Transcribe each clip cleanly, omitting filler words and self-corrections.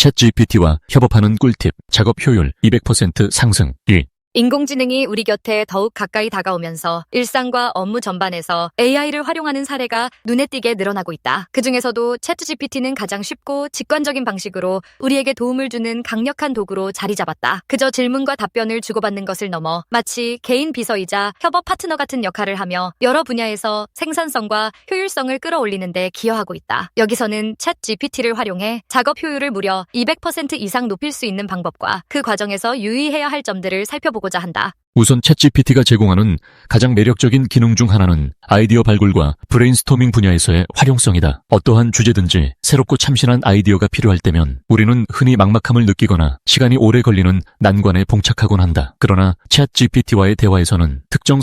챗GPT와 협업하는 꿀팁, 작업 효율 200% 상승. 1. 인공지능이 우리 곁에 더욱 가까이 다가오면서 일상과 업무 전반에서 AI를 활용하는 사례가 눈에 띄게 늘어나고 있다. 그중에서도 챗GPT는 가장 쉽고 직관적인 방식으로 우리에게 도움을 주는 강력한 도구로 자리 잡았다. 그저 질문과 답변을 주고받는 것을 넘어 마치 개인 비서이자 협업 파트너 같은 역할을 하며 여러 분야에서 생산성과 효율성을 끌어올리는 데 기여하고 있다. 여기서는 챗GPT를 활용해 작업 효율을 무려 200% 이상 높일 수 있는 방법과 그 과정에서 유의해야 할 점들을 살펴보고자 한다. 우선 챗GPT가 제공하는 가장 매력적인 기능 중 하나는 아이디어 발굴과 브레인스토밍 분야에서의 활용성이다. 어떠한 주제든지 새롭고 참신한 아이디어가 필요할 때면 우리는 흔히 막막함을 느끼거나 시간이 오래 걸리는 난관에 봉착하곤 한다. 그러나 챗GPT와의 대화에서는 특정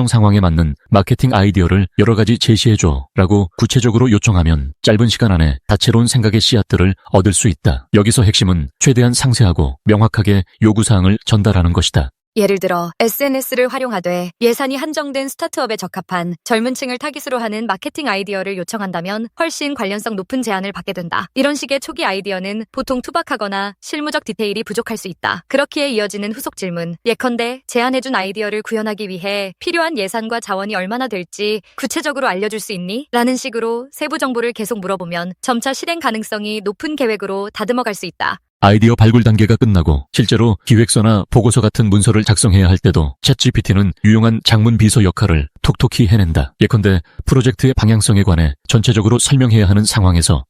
상황에 맞는 마케팅 아이디어를 여러 가지 제시해줘 라고 구체적으로 요청하면 짧은 시간 안에 다채로운 생각의 씨앗들을 얻을 수 있다. 여기서 핵심은 최대한 상세하고 명확하게 요구사항을 전달하는 것이다. 예를 들어 SNS를 활용하되 예산이 한정된 스타트업에 적합한 젊은 층을 타깃으로 하는 마케팅 아이디어를 요청한다면 훨씬 관련성 높은 제안을 받게 된다. 이런 식의 초기 아이디어는 보통 투박하거나 실무적 디테일이 부족할 수 있다. 그렇기에 이어지는 후속 질문, 예컨대 제안해준 아이디어를 구현하기 위해 필요한 예산과 자원이 얼마나 될지 구체적으로 알려줄 수 있니? 라는 식으로 세부 정보를 계속 물어보면 점차 실행 가능성이 높은 계획으로 다듬어갈 수 있다. 아이디어 발굴 단계가 끝나고 실제로 기획서나 보고서 같은 문서를 작성해야 할 때도 챗GPT는 유용한 장문 비서 역할을 톡톡히 해낸다. 예컨대 프로젝트의 방향성에 관해 전체적으로 설명해야 하는 상황에서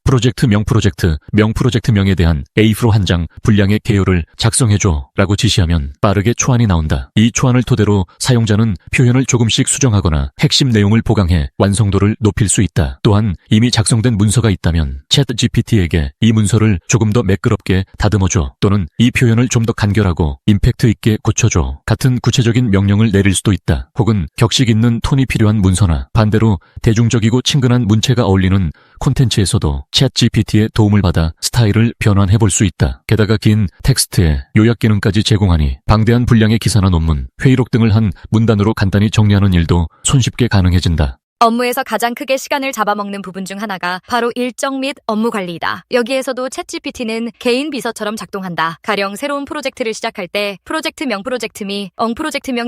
프로젝트명에 대한 A4 한 장 분량의 개요를 작성해줘 라고 지시하면 빠르게 초안이 나온다. 이 초안을 토대로 사용자는 표현을 조금씩 수정하거나 핵심 내용을 보강해 완성도를 높일 수 있다. 또한 이미 작성된 문서가 있다면 챗GPT에게 이 문서를 조금 더 매끄럽게 다듬어줘 또는 이 표현을 좀 더 간결하고 임팩트 있게 고쳐줘 같은 구체적인 명령을 내릴 수도 있다. 혹은 격식 있는 톤이 필요한 문서나 반대로 대중적이고 친근한 문체가 어울리는 콘텐츠에서도 챗GPT의 도움을 받아 스타일을 변환해볼 수 있다. 게다가 긴 텍스트에 요약 기능까지 제공하니 방대한 분량의 기사나 논문, 회의록 등을 한 문단으로 간단히 정리하는 일도 손쉽게 가능해진다. 업무에서 가장 크게 시간을 잡아먹는 부분 중 하나가 바로 일정 및 업무 관리이다. 여기에서도 챗GPT는 개인 비서처럼 작동한다. 가령 새로운 프로젝트를 시작할 때 프로젝트명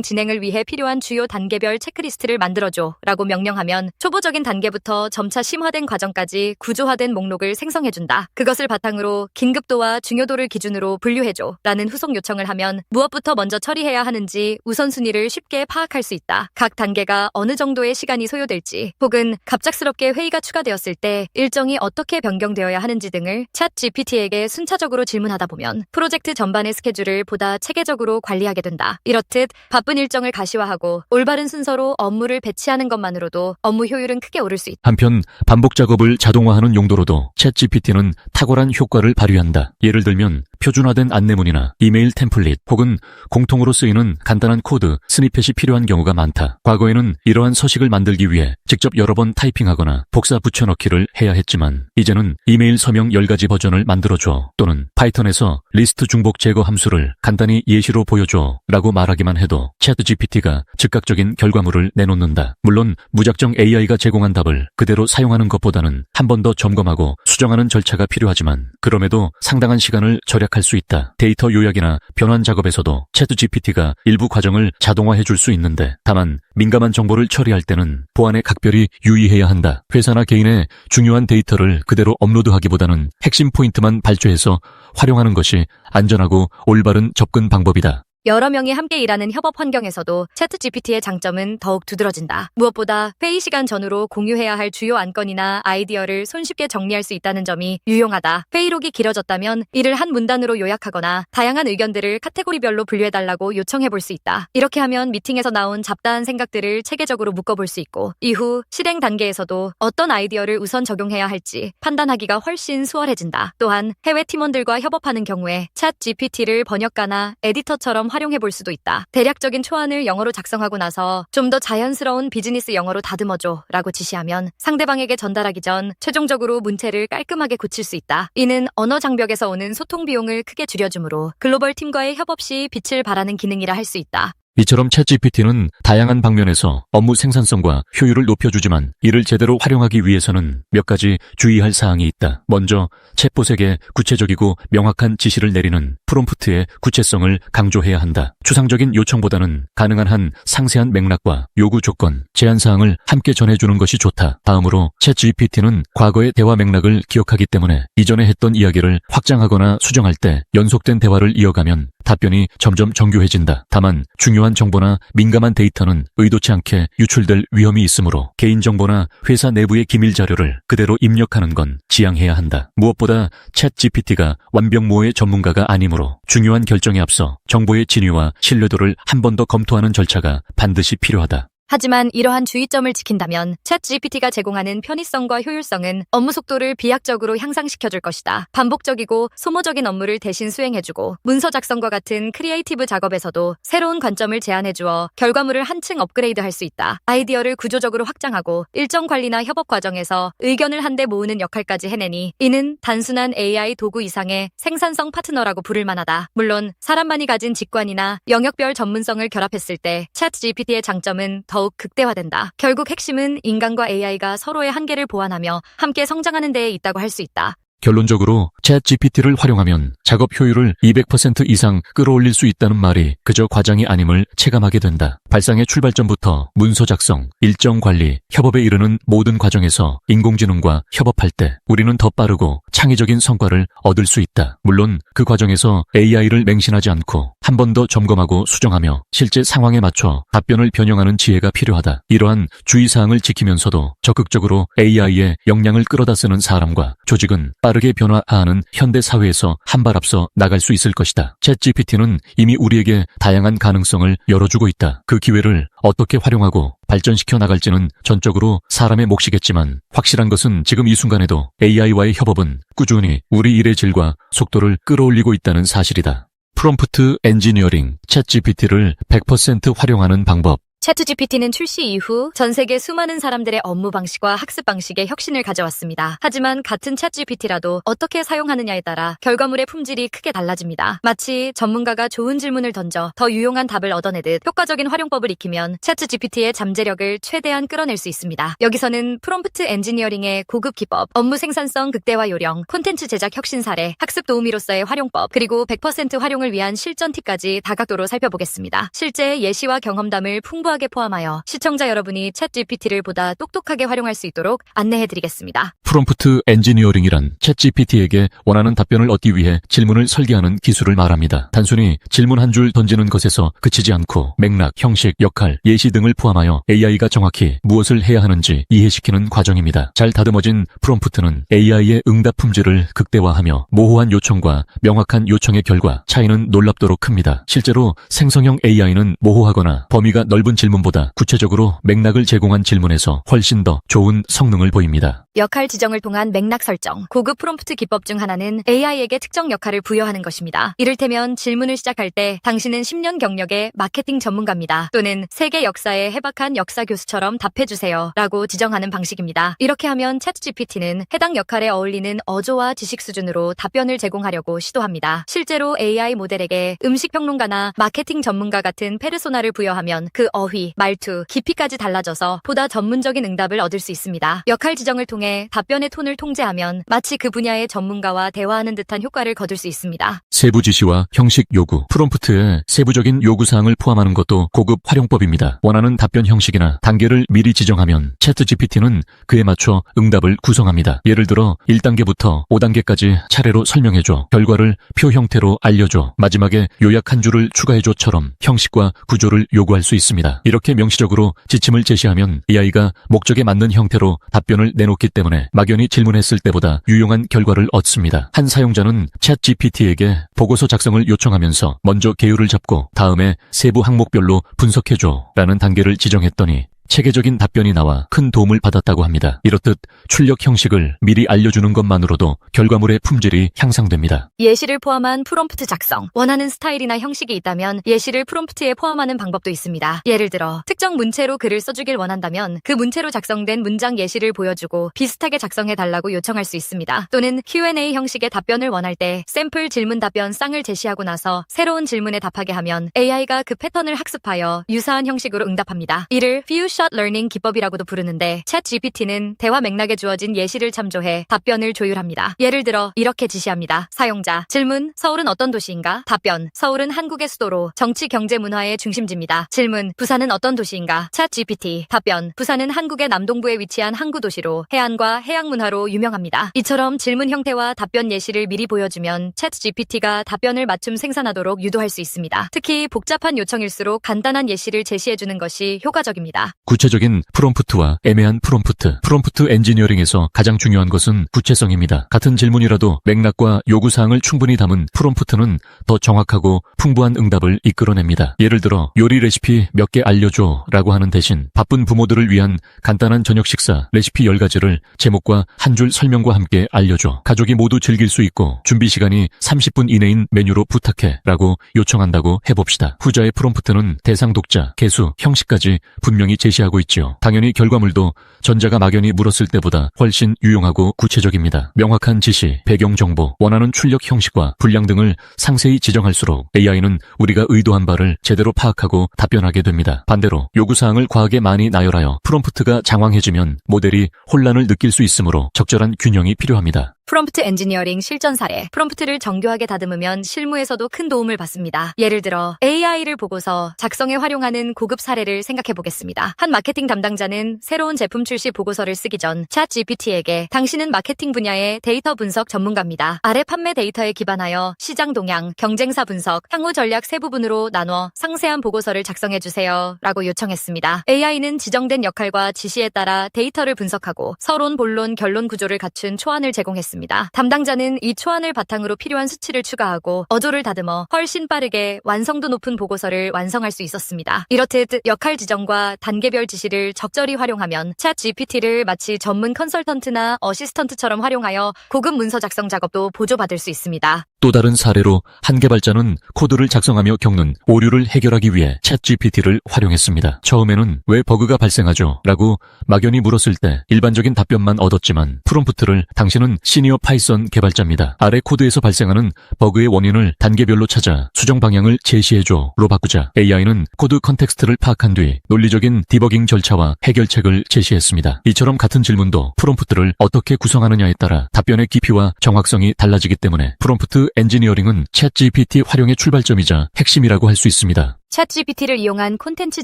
진행을 위해 필요한 주요 단계별 체크리스트를 만들어줘 라고 명령하면 초보적인 단계부터 점차 심화된 과정까지 구조화된 목록을 생성해준다. 그것을 바탕으로 긴급도와 중요도를 기준으로 분류해줘 라는 후속 요청을 하면 무엇부터 먼저 처리해야 하는지 우선순위를 쉽게 파악할 수 있다. 각 단계가 어느 정도의 시간이 소요될지 혹은 갑작스럽게 회의가 추가되었을 때 일정이 어떻게 변경되어야 하는지 등을 챗GPT에게 순차적으로 질문하다 보면 프로젝트 전반의 스케줄을 보다 체계적으로 관리하게 된다. 이렇듯 바쁜 일정을 가시화하고 올바른 순서로 업무를 배치하는 것만으로도 업무 효율은 크게 오를 수 있다. 한편 반복 작업을 자동화하는 용도로도 챗GPT는 탁월한 효과를 발휘한다. 예를 들면 표준화된 안내문이나 이메일 템플릿 혹은 공통으로 쓰이는 간단한 코드, 스니펫이 필요한 경우가 많다. 과거에는 이러한 서식을 만들기 위해 직접 여러 번 타이핑하거나 복사 붙여넣기를 해야 했지만 이제는 이메일 서명 10가지 버전을 만들어줘 또는 파이썬에서 리스트 중복 제거 함수를 간단히 예시로 보여줘 라고 말하기만 해도 챗GPT가 즉각적인 결과물을 내놓는다. 물론 무작정 AI가 제공한 답을 그대로 사용하는 것보다는 한 번 더 점검하고 수정하는 절차가 필요하지만 그럼에도 상당한 시간을 절약할 수 있다. 데이터 요약이나 변환 작업에서도 챗GPT가 일부 과정을 자동화해줄 수 있는데 다만 민감한 정보를 처리할 때는 보안에 각별히 유의해야 한다. 회사나 개인의 중요한 데이터를 그대로 업로드하기보다는 핵심 포인트만 발췌해서 활용하는 것이 안전하고 올바른 접근 방법이다. 여러 명이 함께 일하는 협업 환경에서도 챗GPT의 장점은 더욱 두드러진다. 무엇보다 회의 시간 전후로 공유해야 할 주요 안건이나 아이디어를 손쉽게 정리할 수 있다는 점이 유용하다. 회의록이 길어졌다면 이를 한 문단으로 요약하거나 다양한 의견들을 카테고리별로 분류해달라고 요청해볼 수 있다. 이렇게 하면 미팅에서 나온 잡다한 생각들을 체계적으로 묶어볼 수 있고 이후 실행 단계에서도 어떤 아이디어를 우선 적용해야 할지 판단하기가 훨씬 수월해진다. 또한 해외 팀원들과 협업하는 경우에 챗GPT를 번역가나 에디터처럼 활용해볼 수도 있다. 대략적인 초안을 영어로 작성하고 나서 좀 더 자연스러운 비즈니스 영어로 다듬어줘 라고 지시하면 상대방에게 전달하기 전 최종적으로 문체를 깔끔하게 고칠 수 있다. 이는 언어 장벽에서 오는 소통 비용을 크게 줄여주므로 글로벌 팀과의 협업 시 빛을 발하는 기능이라 할 수 있다. 이처럼 챗GPT는 다양한 방면에서 업무 생산성과 효율을 높여주지만 이를 제대로 활용하기 위해서는 몇 가지 주의할 사항이 있다. 먼저 챗봇에게 구체적이고 명확한 지시를 내리는 프롬프트의 구체성을 강조해야 한다. 추상적인 요청보다는 가능한 한 상세한 맥락과 요구 조건, 제한 사항을 함께 전해주는 것이 좋다. 다음으로 챗GPT는 과거의 대화 맥락을 기억하기 때문에 이전에 했던 이야기를 확장하거나 수정할 때 연속된 대화를 이어가면 답변이 점점 정교해진다. 다만 중요한 정보나 민감한 데이터는 의도치 않게 유출될 위험이 있으므로 개인정보나 회사 내부의 기밀 자료를 그대로 입력하는 건 지양해야 한다. 무엇보다 챗GPT가 완벽무어의 전문가가 아니므로 중요한 결정에 앞서 정보의 진위와 신뢰도를 한 번 더 검토하는 절차가 반드시 필요하다. 하지만 이러한 주의점을 지킨다면 챗GPT가 제공하는 편의성과 효율성은 업무 속도를 비약적으로 향상시켜줄 것이다. 반복적이고 소모적인 업무를 대신 수행해주고 문서 작성과 같은 크리에이티브 작업에서도 새로운 관점을 제안해주어 결과물을 한층 업그레이드할 수 있다. 아이디어를 구조적으로 확장하고 일정 관리나 협업 과정에서 의견을 한데 모으는 역할까지 해내니 이는 단순한 AI 도구 이상의 생산성 파트너라고 부를 만하다. 물론 사람만이 가진 직관이나 영역별 전문성을 결합했을 때 챗GPT의 장점은 더욱 극대화된다. 결국 핵심은 인간과 AI가 서로의 한계를 보완하며 함께 성장하는 데에 있다고 할 수 있다. 결론적으로 챗GPT를 활용하면 작업 효율을 200% 이상 끌어올릴 수 있다는 말이 그저 과장이 아님을 체감하게 된다. 발상의 출발점부터 문서 작성, 일정 관리, 협업에 이르는 모든 과정에서 인공지능과 협업할 때 우리는 더 빠르고 창의적인 성과를 얻을 수 있다. 물론 그 과정에서 AI를 맹신하지 않고 한 번 더 점검하고 수정하며 실제 상황에 맞춰 답변을 변형하는 지혜가 필요하다. 이러한 주의사항을 지키면서도 적극적으로 AI의 역량을 끌어다 쓰는 사람과 조직은 빠르게 변화하는 현대 사회에서 한 발 앞서 나갈 수 있을 것이다. 챗GPT는 이미 우리에게 다양한 가능성을 열어주고 있다. 그 기회를 어떻게 활용하고 발전시켜 나갈지는 전적으로 사람의 몫이겠지만 확실한 것은 지금 이 순간에도 AI와의 협업은 꾸준히 우리 일의 질과 속도를 끌어올리고 있다는 사실이다. 프롬프트 엔지니어링, 챗GPT를 100% 활용하는 방법. 챗GPT는 출시 이후 전 세계 수많은 사람들의 업무 방식과 학습 방식에 혁신을 가져왔습니다. 하지만 같은 챗GPT라도 어떻게 사용하느냐에 따라 결과물의 품질이 크게 달라집니다. 마치 전문가가 좋은 질문을 던져 더 유용한 답을 얻어내듯 효과적인 활용법을 익히면 챗GPT의 잠재력을 최대한 끌어낼 수 있습니다. 여기서는 프롬프트 엔지니어링의 고급 기법, 업무 생산성 극대화 요령, 콘텐츠 제작 혁신 사례, 학습 도우미로서의 활용법, 그리고 100% 활용을 위한 실전 팁까지 다각도로 살펴보겠습니다. 실제 예시와 경험담을 풍부하게 포함하여 시청자 여러분이 챗GPT를 보다 똑똑하게 활용할 수 있도록 안내해드리겠습니다. 프롬프트 엔지니어링이란 챗GPT에게 원하는 답변을 얻기 위해 질문을 설계하는 기술을 말합니다. 단순히 질문 한 줄 던지는 것에서 그치지 않고 맥락, 형식, 역할, 예시 등을 포함하여 AI가 정확히 무엇을 해야 하는지 이해시키는 과정입니다. 잘 다듬어진 프롬프트는 AI의 응답 품질을 극대화하며 모호한 요청과 명확한 요청의 결과 차이는 놀랍도록 큽니다. 실제로 생성형 AI는 모호하거나 범위가 넓은 질문보다 구체적으로 맥락을 제공한 질문에서 훨씬 더 좋은 성능을 보입니다. 역할 지정을 통한 맥락 설정. 고급 프롬프트 기법 중 하나는 AI에게 특정 역할을 부여하는 것입니다. 이를테면 질문을 시작할 때 당신은 10년 경력의 마케팅 전문가입니다. 또는 세계 역사에 해박한 역사 교수처럼 답해주세요 라고 지정하는 방식입니다. 이렇게 하면 챗GPT는 해당 역할에 어울리는 어조와 지식 수준으로 답변을 제공하려고 시도합니다. 실제로 AI 모델에게 음식평론가나 마케팅 전문가 같은 페르소나를 부여하면 그 어휘, 말투, 깊이까지 달라져서 보다 전문적인 응답을 얻을 수 있습니다. 역할 지정을 통해 답변의 톤을 통제하면 마치 그 분야의 전문가와 대화하는 듯한 효과를 거둘 수 있습니다. 세부 지시와 형식 요구, 프롬프트에 세부적인 요구사항을 포함하는 것도 고급 활용법입니다. 원하는 답변 형식이나 단계를 미리 지정하면 챗GPT는 그에 맞춰 응답을 구성합니다. 예를 들어 1단계부터 5단계까지 차례로 설명해줘, 결과를 표 형태로 알려줘, 마지막에 요약 한 줄을 추가해줘처럼 형식과 구조를 요구할 수 있습니다. 이렇게 명시적으로 지침을 제시하면 AI가 목적에 맞는 형태로 답변을 내놓기 때문에 막연히 질문했을 때보다 유용한 결과를 얻습니다. 한 사용자는 챗GPT에게 보고서 작성을 요청하면서 먼저 계율을 잡고 다음에 세부 항목별로 분석해줘 라는 단계를 지정했더니 체계적인 답변이 나와 큰 도움을 받았다고 합니다. 이렇듯 출력 형식을 미리 알려주는 것만으로도 결과물의 품질이 향상됩니다. 예시를 포함한 프롬프트 작성. 원하는 스타일이나 형식이 있다면 예시를 프롬프트에 포함하는 방법도 있습니다. 예를 들어 특정 문체로 글을 써주길 원한다면 그 문체로 작성된 문장 예시를 보여주고 비슷하게 작성해달라고 요청할 수 있습니다. 또는 Q&A 형식의 답변을 원할 때 샘플 질문 답변 쌍을 제시하고 나서 새로운 질문에 답하게 하면 AI가 그 패턴을 학습하여 유사한 형식으로 응답합니다. 이를 Few Shot Learning 기법이라고도 부르는데 챗 GPT는 대화 맥락에 주어진 예시를 참조해 답변을 조율합니다. 예를 들어 이렇게 지시합니다. 사용자 질문 서울은 어떤 도시인가? 답변 서울은 한국의 수도로 정치 경제 문화의 중심지입니다. 질문 부산은 어떤 도시인가? 챗 GPT 답변 부산은 한국의 남동부에 위치한 항구 도시로 해안과 해양 문화로 유명합니다. 이처럼 질문 형태와 답변 예시를 미리 보여주면 챗 GPT가 답변을 맞춤 생산하도록 유도할 수 있습니다. 특히 복잡한 요청일수록 간단한 예시를 제시해주는 것이 효과적입니다. 구체적인 프롬프트와 애매한 프롬프트 엔지니어링에서 가장 중요한 것은 구체성입니다. 같은 질문이라도 맥락과 요구사항을 충분히 담은 프롬프트는 더 정확하고 풍부한 응답을 이끌어냅니다. 예를 들어 요리 레시피 몇 개 알려줘 라고 하는 대신 바쁜 부모들을 위한 간단한 저녁 식사 레시피 10가지를 제목과 한 줄 설명과 함께 알려줘. 가족이 모두 즐길 수 있고 준비 시간이 30분 이내인 메뉴로 부탁해 라고 요청한다고 해봅시다. 후자의 프롬프트는 대상 독자, 개수, 형식까지 분명히 제시하고 있지요. 당연히 결과물도 전자가 막연히 물었을 때보다 훨씬 유용하고 구체적입니다. 명확한 지시, 배경 정보, 원하는 출력 형식과 분량 등을 상세히 지정할수록 AI는 우리가 의도한 바를 제대로 파악하고 답변하게 됩니다. 반대로 요구사항을 과하게 많이 나열하여 프롬프트가 장황해지면 모델이 혼란을 느낄 수 있으므로 적절한 균형이 필요합니다. 프롬프트 엔지니어링 실전 사례. 프롬프트를 정교하게 다듬으면 실무에서도 큰 도움을 받습니다. 예를 들어 AI를 보고서 작성에 활용하는 고급 사례를 생각해 보겠습니다. 한 마케팅 담당자는 새로운 제품 출시 보고서를 쓰기 전 챗 GPT에게 당신은 마케팅 분야의 데이터 분석 전문가입니다. 아래 판매 데이터에 기반하여 시장 동향, 경쟁사 분석, 향후 전략 세 부분으로 나눠 상세한 보고서를 작성해 주세요 라고 요청했습니다. AI는 지정된 역할과 지시에 따라 데이터를 분석하고 서론, 본론, 결론 구조를 갖춘 초안을 제공했습니다. 담당자는 이 초안을 바탕으로 필요한 수치를 추가하고 어조를 다듬어 훨씬 빠르게 완성도 높은 보고서를 완성할 수 있었습니다. 이렇듯 역할 지정과 단계별 지시를 적절히 활용하면 챗 GPT를 마치 전문 컨설턴트나 어시스턴트처럼 활용하여 고급 문서 작성 작업도 보조받을 수 있습니다. 또 다른 사례로 한 개발자는 코드를 작성하며 겪는 오류를 해결하기 위해 챗 GPT를 활용했습니다. 처음에는 왜 버그가 발생하죠? 라고 막연히 물었을 때 일반적인 답변만 얻었지만 프롬프트를 당신은 시니어 파이썬 개발자입니다. 아래 코드에서 발생하는 버그의 원인을 단계별로 찾아 수정 방향을 제시해줘로 바꾸자 AI는 코드 컨텍스트를 파악한 뒤 논리적인 디버깅 절차와 해결책을 제시했습니다. 이처럼 같은 질문도 프롬프트를 어떻게 구성하느냐에 따라 답변의 깊이와 정확성이 달라지기 때문에 프롬프트 엔지니어링은 챗 GPT 활용의 출발점이자 핵심이라고 할 수 있습니다. 챗 GPT를 이용한 콘텐츠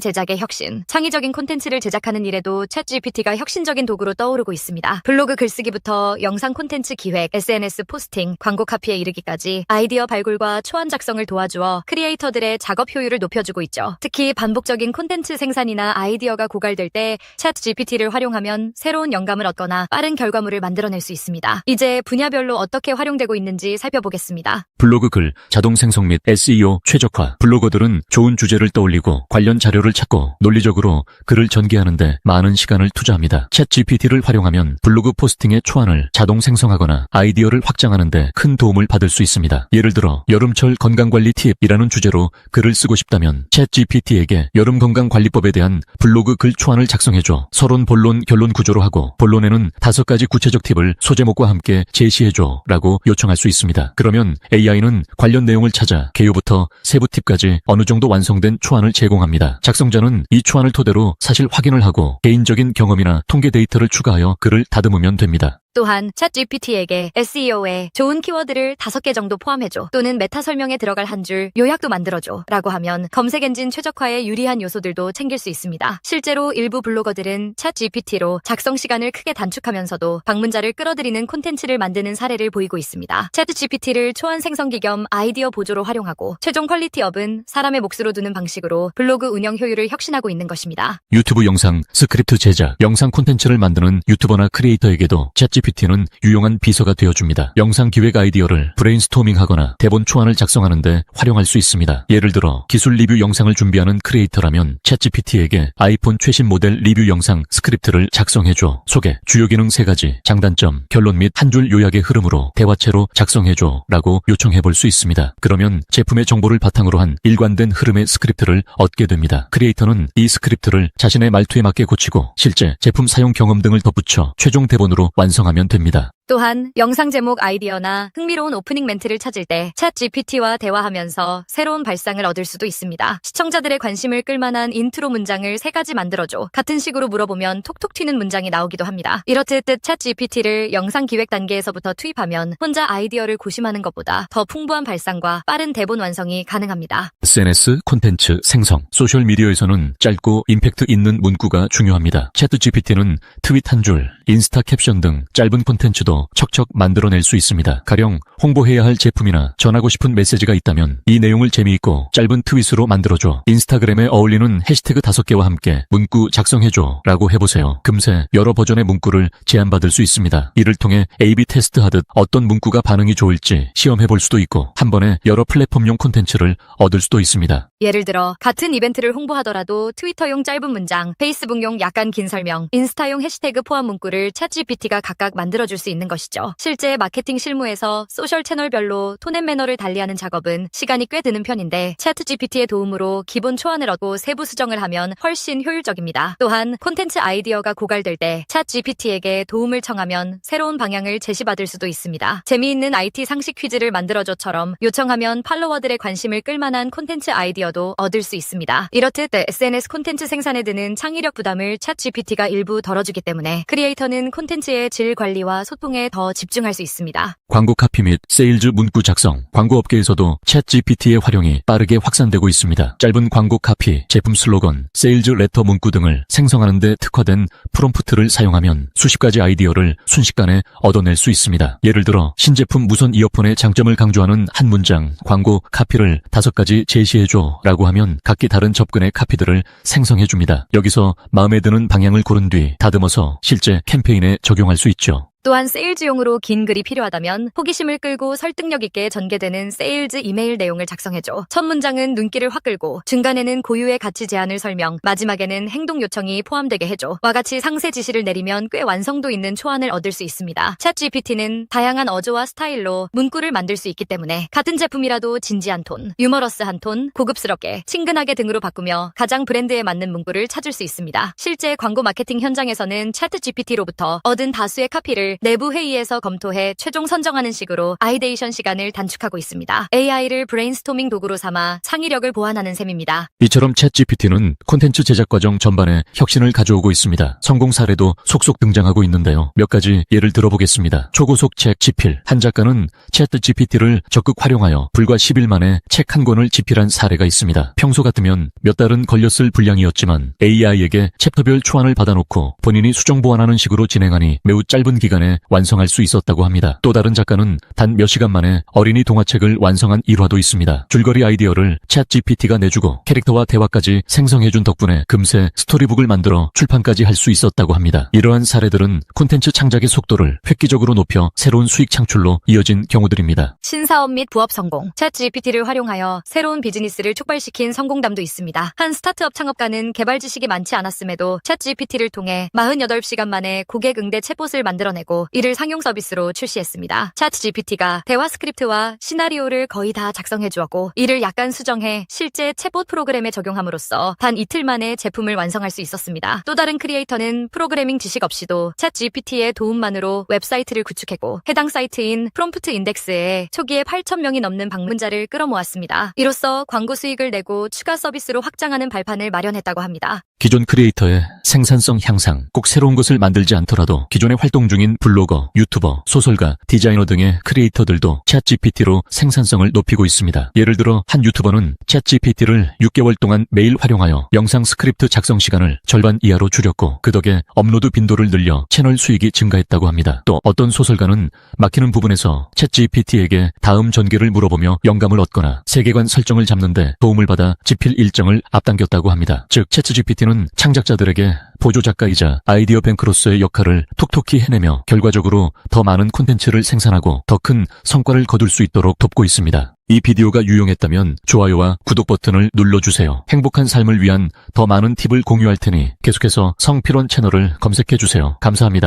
제작의 혁신. 창의적인 콘텐츠를 제작하는 일에도 챗 GPT가 혁신적인 도구로 떠오르고 있습니다. 블로그 글쓰기부터 영상 콘텐츠 기획, SNS 포스팅, 광고 카피에 이르기까지 아이디어 발굴과 초안 작성을 도와주어 크리에이터들의 작업 효율을 높여주고 있죠. 특히 반복적인 콘텐츠 생산이나 아이디어가 고갈될 때 챗 GPT를 활용하면 새로운 영감을 얻거나 빠른 결과물을 만들어낼 수 있습니다. 이제 분야별로 어떻게 활용되고 있는지 살펴보겠습니다. 블로그 글, 자동 생성 및 SEO 최적화. 블로거들은 좋은 주제를 떠올리고 관련 자료를 찾고 논리적으로 글을 전개하는데 많은 시간을 투자합니다. 챗 GPT를 활용하면 블로그 포스팅의 초안을 자동 생성하거나 아이디어를 확장하는데 큰 도움을 받을 수 있습니다. 예를 들어 여름철 건강관리 팁이라는 주제로 글을 쓰고 싶다면 챗 GPT에게 여름 건강관리법에 대한 블로그 글 초안을 작성해줘. 서론, 본론, 결론 구조로 하고 본론에는 5가지 구체적 팁을 소제목과 함께 제시해줘 라고 요청할 수 있습니다. 그러면 AI는 관련 내용을 찾아 개요부터 세부 팁까지 어느 정도 완성된 초안을 제공합니다. 작성자는 이 초안을 토대로 사실 확인을 하고 개인적인 경험이나 통계 데이터를 추가하여 글을 다듬으면 됩니다. 또한 챗 GPT에게 SEO에 좋은 키워드를 5개 정도 포함해줘 또는 메타 설명에 들어갈 한 줄 요약도 만들어줘 라고 하면 검색 엔진 최적화에 유리한 요소들도 챙길 수 있습니다. 실제로 일부 블로거들은 챗 GPT로 작성 시간을 크게 단축하면서도 방문자를 끌어들이는 콘텐츠를 만드는 사례를 보이고 있습니다. 챗 GPT를 초안 생성기 겸 아이디어 보조로 활용하고 최종 퀄리티업은 사람의 몫으로 두는 방식으로 블로그 운영 효율을 혁신하고 있는 것입니다. 유튜브 영상, 스크립트 제작, 영상 콘텐츠를 만드는 유튜버나 크리에이터에게도 챗 챗GPT는 유용한 비서가 되어줍니다. 영상 기획 아이디어를 브레인스토밍하거나 대본 초안을 작성하는데 활용할 수 있습니다. 예를 들어 기술 리뷰 영상을 준비하는 크리에이터라면 챗GPT에게 아이폰 최신 모델 리뷰 영상 스크립트를 작성해줘. 소개, 주요 기능 3가지, 장단점, 결론 및 한 줄 요약의 흐름으로 대화체로 작성해줘 라고 요청해볼 수 있습니다. 그러면 제품의 정보를 바탕으로 한 일관된 흐름의 스크립트를 얻게 됩니다. 크리에이터는 이 스크립트를 자신의 말투에 맞게 고치고 실제 제품 사용 경험 등을 덧붙여 최종 대본으로 완성하면 됩니다. 또한 영상 제목 아이디어나 흥미로운 오프닝 멘트를 찾을 때 챗GPT와 대화하면서 새로운 발상을 얻을 수도 있습니다. 시청자들의 관심을 끌만한 인트로 문장을 3가지 만들어줘. 같은 식으로 물어보면 톡톡 튀는 문장이 나오기도 합니다. 이렇듯 챗GPT를 영상 기획 단계에서부터 투입하면 혼자 아이디어를 고심하는 것보다 더 풍부한 발상과 빠른 대본 완성이 가능합니다. SNS 콘텐츠 생성, 소셜미디어에서는 짧고 임팩트 있는 문구가 중요합니다. 챗GPT는 트윗 한 줄, 인스타 캡션 등 짧은 콘텐츠도 척척 만들어낼 수 있습니다. 가령 홍보해야 할 제품이나 전하고 싶은 메시지가 있다면 이 내용을 재미있고 짧은 트윗으로 만들어줘. 인스타그램에 어울리는 해시태그 5개와 함께 문구 작성해줘 라고 해보세요. 금세 여러 버전의 문구를 제안받을 수 있습니다. 이를 통해 A/B 테스트하듯 어떤 문구가 반응이 좋을지 시험해볼 수도 있고 한 번에 여러 플랫폼용 콘텐츠를 얻을 수도 있습니다. 예를 들어 같은 이벤트를 홍보하더라도 트위터용 짧은 문장, 페이스북용 약간 긴 설명, 인스타용 해시태그 포함 문구를 챗GPT가 각각 만들어줄 수 있는 것이죠. 실제 마케팅 실무에서 소셜 채널별로 톤 앤 매너를 달리하는 작업은 시간이 꽤 드는 편인데 챗GPT의 도움으로 기본 초안을 얻고 세부 수정을 하면 훨씬 효율적입니다. 또한 콘텐츠 아이디어가 고갈될 때 챗GPT에게 도움을 청하면 새로운 방향을 제시받을 수도 있습니다. 재미있는 IT 상식 퀴즈를 만들어줘처럼 요청하면 팔로워들의 관심을 끌만한 콘텐츠 아이디어도 얻을 수 있습니다. 이렇듯 SNS 콘텐츠 생산에 드는 창의력 부담을 챗GPT가 일부 덜어주기 때문에 크리에이터는 콘텐츠의 질 관리와 소통에 더 집중할 수 있습니다. 광고 카피 및 세일즈 문구 작성, 광고업계에서도 챗GPT의 활용이 빠르게 확산되고 있습니다. 짧은 광고 카피, 제품 슬로건, 세일즈 레터 문구 등을 생성하는 데 특화된 프롬프트를 사용하면 수십 가지 아이디어를 순식간에 얻어낼 수 있습니다. 예를 들어 신제품 무선 이어폰의 장점을 강조하는 한 문장, 광고 카피를 5가지 제시해줘 라고 하면 각기 다른 접근의 카피들을 생성해줍니다. 여기서 마음에 드는 방향을 고른 뒤 다듬어서 실제 캠페인에 적용할 수 있죠. 또한 세일즈용으로 긴 글이 필요하다면 호기심을 끌고 설득력 있게 전개되는 세일즈 이메일 내용을 작성해줘. 첫 문장은 눈길을 확 끌고 중간에는 고유의 가치 제안을 설명, 마지막에는 행동 요청이 포함되게 해줘. 와 같이 상세 지시를 내리면 꽤 완성도 있는 초안을 얻을 수 있습니다. 챗GPT는 다양한 어조와 스타일로 문구를 만들 수 있기 때문에 같은 제품이라도 진지한 톤, 유머러스한 톤, 고급스럽게, 친근하게 등으로 바꾸며 가장 브랜드에 맞는 문구를 찾을 수 있습니다. 실제 광고 마케팅 현장에서는 챗GPT로부터 얻은 다수의 카피를 내부 회의에서 검토해 최종 선정하는 식으로 아이데이션 시간을 단축하고 있습니다. AI를 브레인스토밍 도구로 삼아 창의력을 보완하는 셈입니다. 이처럼 챗GPT는 콘텐츠 제작 과정 전반에 혁신을 가져오고 있습니다. 성공 사례도 속속 등장하고 있는데요. 몇 가지 예를 들어보겠습니다. 초고속 책 집필. 한 작가는 챗GPT를 적극 활용하여 불과 10일 만에 책 한 권을 집필한 사례가 있습니다. 평소 같으면 몇 달은 걸렸을 분량이었지만 AI에게 챕터별 초안을 받아놓고 본인이 수정 보완하는 식으로 진행하니 매우 짧은 기간에 완성할 수 있었다고 합니다. 또 다른 작가는 단 몇 시간 만에 어린이 동화책을 완성한 일화도 있습니다. 줄거리 아이디어를 챗GPT가 내주고 캐릭터와 대화까지 생성해준 덕분에 금세 스토리북을 만들어 출판까지 할 수 있었다고 합니다. 이러한 사례들은 콘텐츠 창작의 속도를 획기적으로 높여 새로운 수익 창출로 이어진 경우들입니다. 신사업 및 부업 성공. 챗GPT를 활용하여 새로운 비즈니스를 촉발시킨 성공담도 있습니다. 한 스타트업 창업가는 개발 지식이 많지 않았음에도 챗GPT를 통해 48시간 만에 고객 응대 챗봇을 만들어내고 이를 상용 서비스로 출시했습니다. 챗GPT가 대화 스크립트와 시나리오를 거의 다 작성해 주었고 이를 약간 수정해 실제 챗봇 프로그램에 적용함으로써 단 이틀 만에 제품을 완성할 수 있었습니다. 또 다른 크리에이터는 프로그래밍 지식 없이도 챗GPT의 도움만으로 웹사이트를 구축했고 해당 사이트인 프롬프트 인덱스에 초기에 8,000명이 넘는 방문자를 끌어모았습니다. 이로써 광고 수익을 내고 추가 서비스로 확장하는 발판을 마련했다고 합니다. 기존 크리에이터의 생산성 향상, 꼭 새로운 것을 만들지 않더라도 기존에 활동 중인 블로거, 유튜버, 소설가, 디자이너 등의 크리에이터들도 챗GPT로 생산성을 높이고 있습니다. 예를 들어 한 유튜버는 챗GPT를 6개월 동안 매일 활용하여 영상 스크립트 작성 시간을 절반 이하로 줄였고 그 덕에 업로드 빈도를 늘려 채널 수익이 증가했다고 합니다. 또 어떤 소설가는 막히는 부분에서 챗GPT에게 다음 전개를 물어보며 영감을 얻거나 세계관 설정을 잡는데 도움을 받아 집필 일정을 앞당겼다고 합니다. 즉 챗GPT는 창작자들에게 보조 작가이자 아이디어 뱅크로서의 역할을 톡톡히 해내며 결과적으로 더 많은 콘텐츠를 생산하고 더 큰 성과를 거둘 수 있도록 돕고 있습니다. 이 비디오가 유용했다면 좋아요와 구독 버튼을 눌러주세요. 행복한 삶을 위한 더 많은 팁을 공유할 테니 계속해서 성필원 채널을 검색해주세요. 감사합니다.